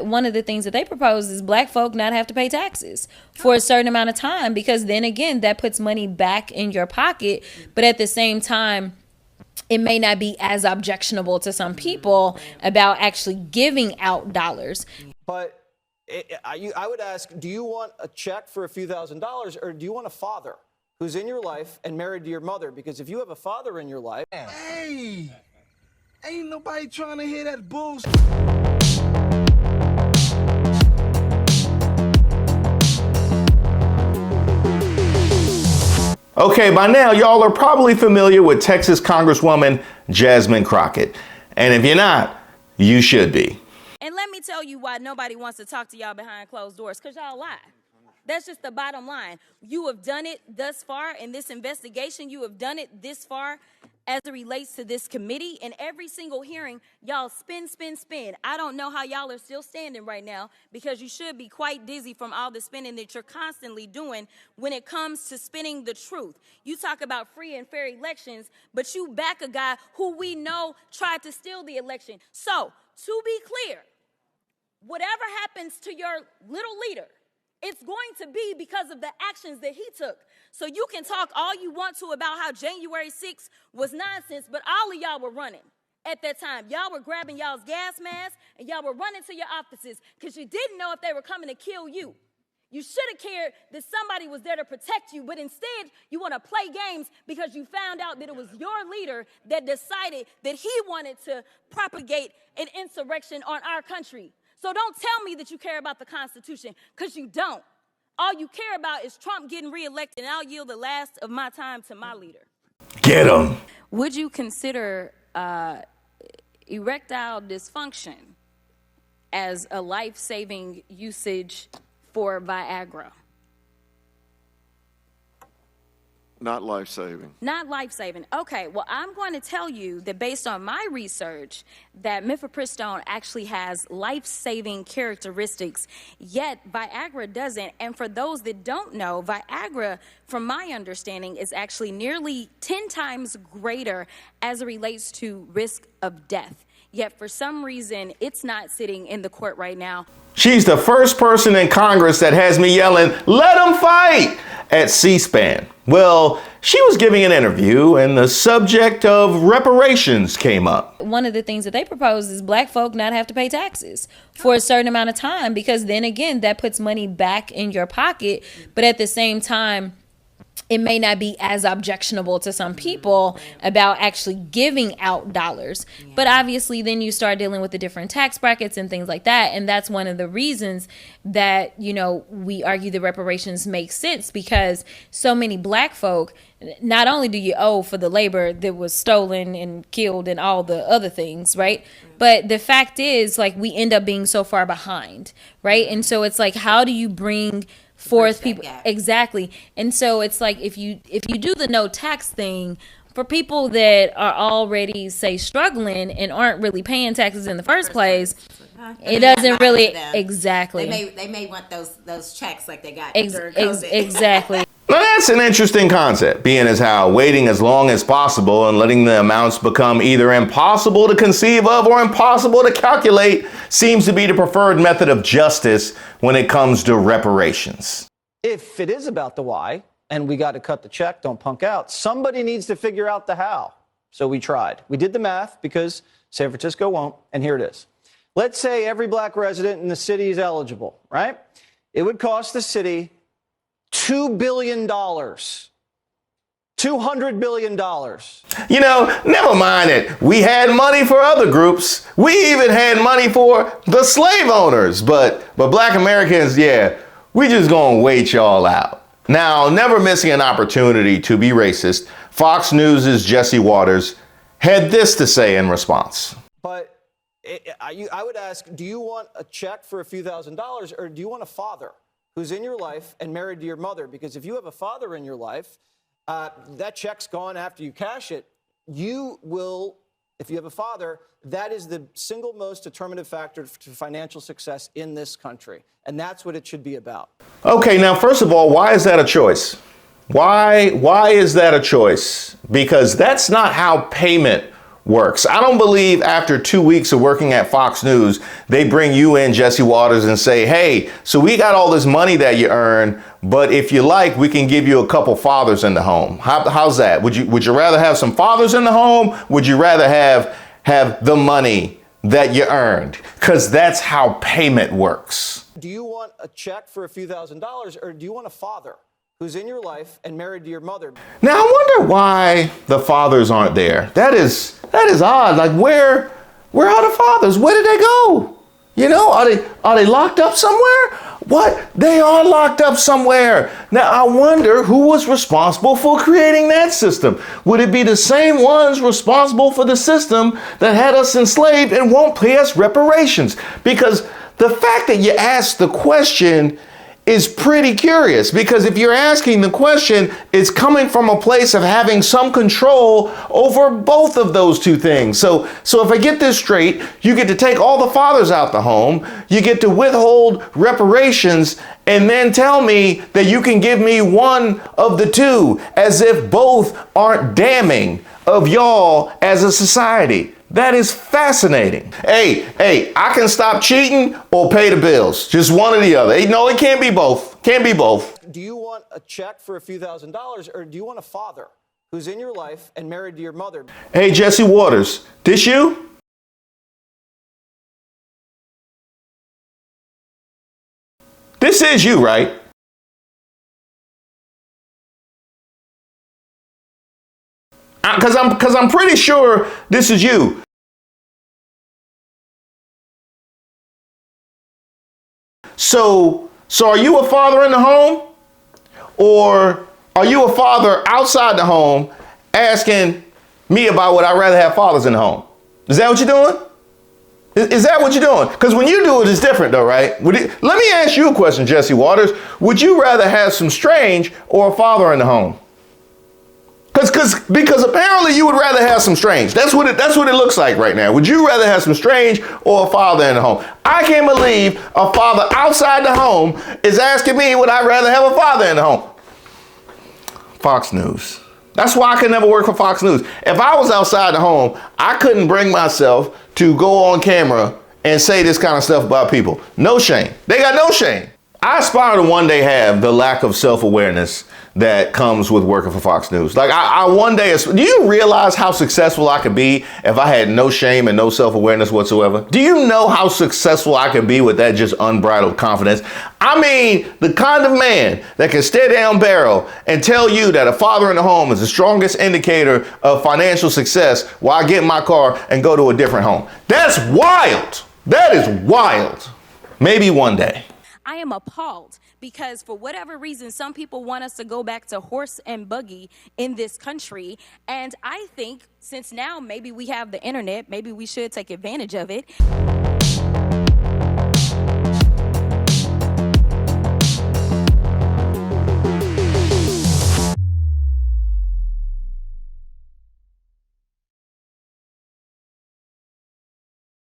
One of the things that they propose is black folk not have to pay taxes for a certain amount of time, because then again, that puts money back in your pocket. But at the same time, it may not be as objectionable to some people about actually giving out dollars. But I would ask, do you want a check for a few $1,000s, or do you want a father who's in your life and married to your mother? Because if you have a father in your life... Hey, ain't nobody trying to hear that bullshit. Okay, by now y'all are probably familiar with Texas Congresswoman Jasmine Crockett. And if you're not, you should be. And let me tell you why nobody wants to talk to y'all behind closed doors, because y'all lie. That's just the bottom line. You have done it thus far in this investigation. You have done it this far as it relates to this committee. In every single hearing, y'all spin. I don't know how y'all are still standing right now, because you should be quite dizzy from all the spinning that you're constantly doing when it comes to spinning the truth. You talk about free and fair elections, but you back a guy who we know tried to steal the election. So, to be clear, whatever happens to your little leader, it's going to be because of the actions that he took. So you can talk all you want to about how January 6th was nonsense, but all of y'all were running at that time. Y'all were grabbing y'all's gas masks, and y'all were running to your offices because you didn't know if they were coming to kill you. You should have cared that somebody was there to protect you, but instead you want to play games because you found out that it was your leader that decided that he wanted to propagate an insurrection on our country. So don't tell me that you care about the Constitution, because you don't. All you care about is Trump getting reelected, and I'll yield the last of my time to my leader. Get him. Would you consider erectile dysfunction as a life-saving usage for Viagra? Not life-saving. Not life-saving. Okay, well, I'm going to tell you that based on my research, that mifepristone actually has life-saving characteristics, yet Viagra doesn't. And for those that don't know, Viagra, from my understanding, is actually nearly 10 times greater as it relates to risk of death. Yet for some reason, it's not sitting in the court right now. She's the first person in Congress that has me yelling, "Let them fight!" at C-SPAN. Well, she was giving an interview and the subject of reparations came up. One of the things that they propose is black folk not have to pay taxes for a certain amount of time, because then again, that puts money back in your pocket. But at the same time, it may not be as objectionable to some people about actually giving out dollars. But obviously then you start dealing with the different tax brackets and things like that. And that's one of the reasons that, you know, we argue the reparations make sense, because so many black folk, not only do you owe for the labor that was stolen and killed and all the other things, right? But the fact is, like, we end up being so far behind, right? And so it's like, how do you bring forth people? Exactly. And so it's like, if you do the no tax thing for people that are already, say, struggling and aren't really paying taxes in the first place, it doesn't really exactly. They may want those checks like they got during COVID. Exactly. Now that's an interesting concept, being as how waiting as long as possible and letting the amounts become either impossible to conceive of or impossible to calculate seems to be the preferred method of justice when it comes to reparations. If it is about the why, and we got to cut the check, don't punk out, somebody needs to figure out the how. So we tried. We did the math because San Francisco won't, and here it is. Let's say every black resident in the city is eligible, right? It would cost the city $2 billion. $200 billion. You know, never mind it. We had money for other groups. We even had money for the slave owners. But black Americans, yeah, we just gonna wait y'all out. Now, never missing an opportunity to be racist, Fox News' Jesse Waters had this to say in response. But I would ask, do you want a check for a few $1,000s, or do you want a father who's in your life and married to your mother? Because if you have a father in your life, that check's gone after you cash it. You will, if you have a father, that is the single most determinative factor to financial success in this country. And that's what it should be about. Okay, now, first of all, why is that a choice? Why is that a choice? Because that's not how payment works. I don't believe after 2 weeks of working at Fox News, they bring you in, Jesse Waters, and say, hey, so we got all this money that you earn, but if you like, we can give you a couple fathers in the home. How's that? Would you rather have some fathers in the home? Would you rather have the money that you earned? Because that's how payment works. Do you want a check for a few $1,000s, or do you want a father who's in your life and married to your mother? Now, I wonder why the fathers aren't there. That is odd. Like, where are the fathers? Where did they go? You know, are they locked up somewhere? What? They are locked up somewhere. Now, I wonder who was responsible for creating that system. Would it be the same ones responsible for the system that had us enslaved and won't pay us reparations? Because the fact that you asked the question is pretty curious, because if you're asking the question, it's coming from a place of having some control over both of those two things. So if I get this straight, you get to take all the fathers out the home, you get to withhold reparations, and then tell me that you can give me one of the two, as if both aren't damning of y'all as a society. That is fascinating. Hey, I can stop cheating or pay the bills. Just one or the other. No, it can't be both. Can't be both. Do you want a check for a few $1,000s, or do you want a father who's in your life and married to your mother? Hey, Jesse Waters, this you? This is you, right? Because I'm pretty sure this is you. So are you a father in the home, or are you a father outside the home asking me about what I'd rather have fathers in the home? Is that what you're doing? Is that what you're doing? Because when you do it, it's different though, right? Let me ask you a question, Jesse Waters. Would you rather have some strange or a father in the home? Because apparently you would rather have some strange. That's what it looks like right now. Would you rather have some strange or a father in the home? I can't believe a father outside the home is asking me would I rather have a father in the home. Fox News. That's why I could never work for Fox News. If I was outside the home, I couldn't bring myself to go on camera and say this kind of stuff about people. No shame. They got no shame. I aspire to one day have the lack of self-awareness that comes with working for Fox News. Like I one day, do you realize how successful I could be if I had no shame and no self-awareness whatsoever? Do you know how successful I could be with that just unbridled confidence? I mean, the kind of man that can stare down barrel and tell you that a father in the home is the strongest indicator of financial success while I get in my car and go to a different home. That's wild. That is wild. Maybe one day. I am appalled because for whatever reason, some people want us to go back to horse and buggy in this country. And I think since now maybe we have the internet, maybe we should take advantage of it.